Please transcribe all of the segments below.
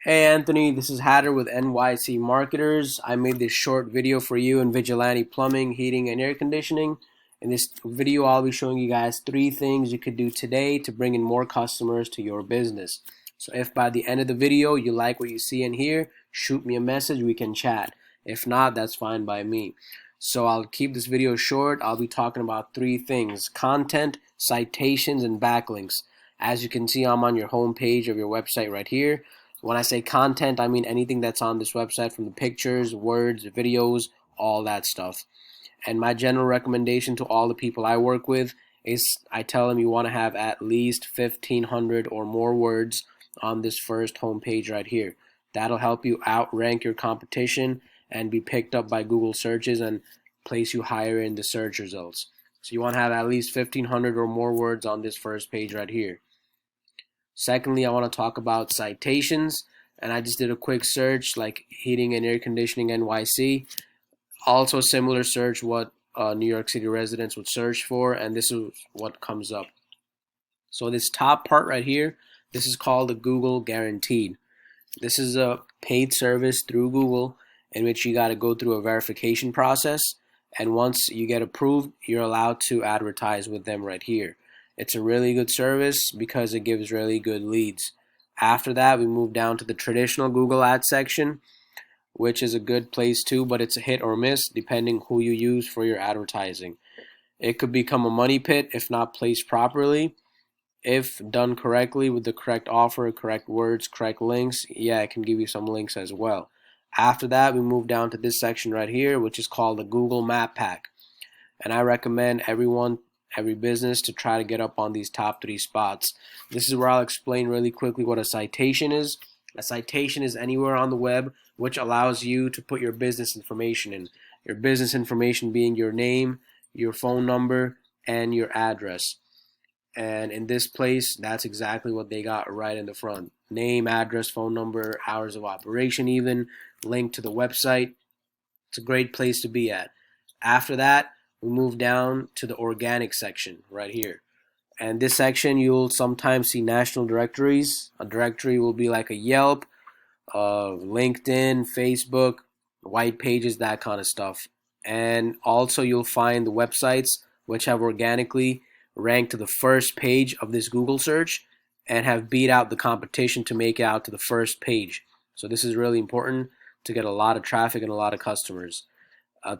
Hey Anthony, this is Hatter with NYC Marketers. I made this short video for you in Vigilante Plumbing, Heating, and Air Conditioning. In this video, I'll be showing you guys 3 things you could do today to bring in more customers to your business. So if by the end of the video you like what you see in here, shoot me a message, we can chat. If not, that's fine by me. So I'll keep this video short. I'll be talking about 3 things: content, citations, and backlinks. As you can see, I'm on your home page of your website right here. When I say content, I mean anything that's on this website, from the pictures, words, videos, all that stuff. And my general recommendation to all the people I work with is I tell them you want to have at least 1,500 or more words on this first homepage right here. That'll help you outrank your competition and be picked up by Google searches and place you higher in the search results. So you want to have at least 1,500 or more words on this first page right here. Secondly, I want to talk about citations, and I just did a quick search like heating and air conditioning NYC. Also similar search what New York City residents would search for, and this is what comes up. So this top part right here, this is called the Google Guaranteed. This is a paid service through Google in which you got to go through a verification process, and once you get approved, you're allowed to advertise with them right here. It's a really good service because it gives really good leads. After that, we move down to the traditional Google Ads section, which is a good place too, but it's a hit or miss depending who you use for your advertising. It could become a money pit if not placed properly. If done correctly with the correct offer, correct words, correct links, yeah, it can give you some links as well. After that, we move down to this section right here, which is called the Google Map Pack. And I recommend every business to try to get up on these top 3 spots. This is where I'll explain really quickly what a citation is. A citation is anywhere on the web which allows you to put your business information in. Your business information being your name, your phone number, and your address. And in this place, that's exactly what they got right in the front. Name, address, phone number, hours of operation even, link to the website. It's a great place to be at. After that, we move down to the organic section right here. And this section, you'll sometimes see national directories. A directory will be like a Yelp, LinkedIn, Facebook, white pages, that kind of stuff. And also you'll find the websites which have organically ranked to the first page of this Google search and have beat out the competition to make it out to the first page. So this is really important to get a lot of traffic and a lot of customers.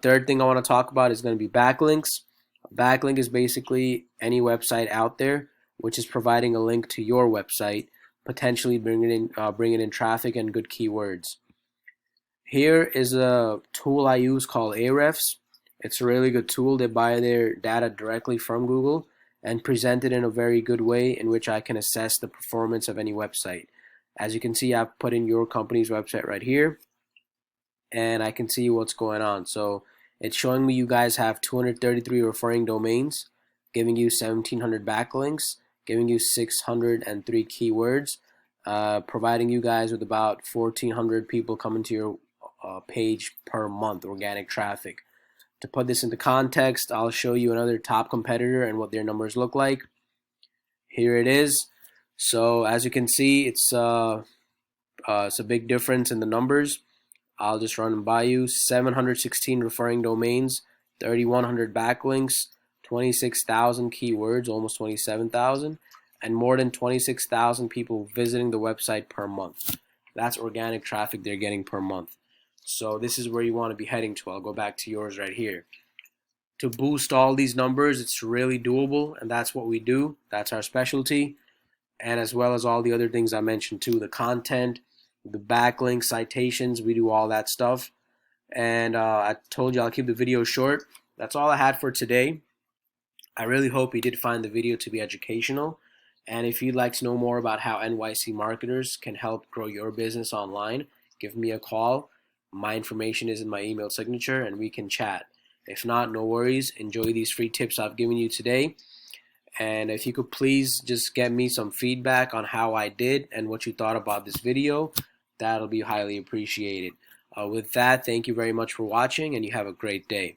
Third thing I want to talk about is going to be backlinks. A backlink is basically any website out there which is providing a link to your website, potentially bringing in traffic and good keywords. Here is a tool I use called Ahrefs. It's a really good tool. They buy their data directly from Google and present it in a very good way in which I can assess the performance of any website. As you can see, I've put in your company's website right here, and I can see what's going on. So it's showing me you guys have 233 referring domains, giving you 1,700 backlinks, giving you 603 keywords, providing you guys with about 1,400 people coming to your page per month, organic traffic. To put this into context, I'll show you another top competitor and what their numbers look like. Here it is. So as you can see, it's a big difference in the numbers. I'll just run them by you. 716 referring domains, 3,100 backlinks, 26,000 keywords, almost 27,000, and more than 26,000 people visiting the website per month. That's organic traffic they're getting per month. So this is where you want to be heading to. I'll go back to yours right here. To boost all these numbers, it's really doable, and that's what we do. That's our specialty, and as well as all the other things I mentioned too, the content, the backlinks, citations, we do all that stuff. And I told you I'll keep the video short. That's all I had for today. I really hope you did find the video to be educational. And if you'd like to know more about how NYC marketers can help grow your business online, give me a call. My information is in my email signature and we can chat. If not, no worries. Enjoy these free tips I've given you today. And if you could please just get me some feedback on how I did and what you thought about this video, that'll be highly appreciated. With that, thank you very much for watching and you have a great day.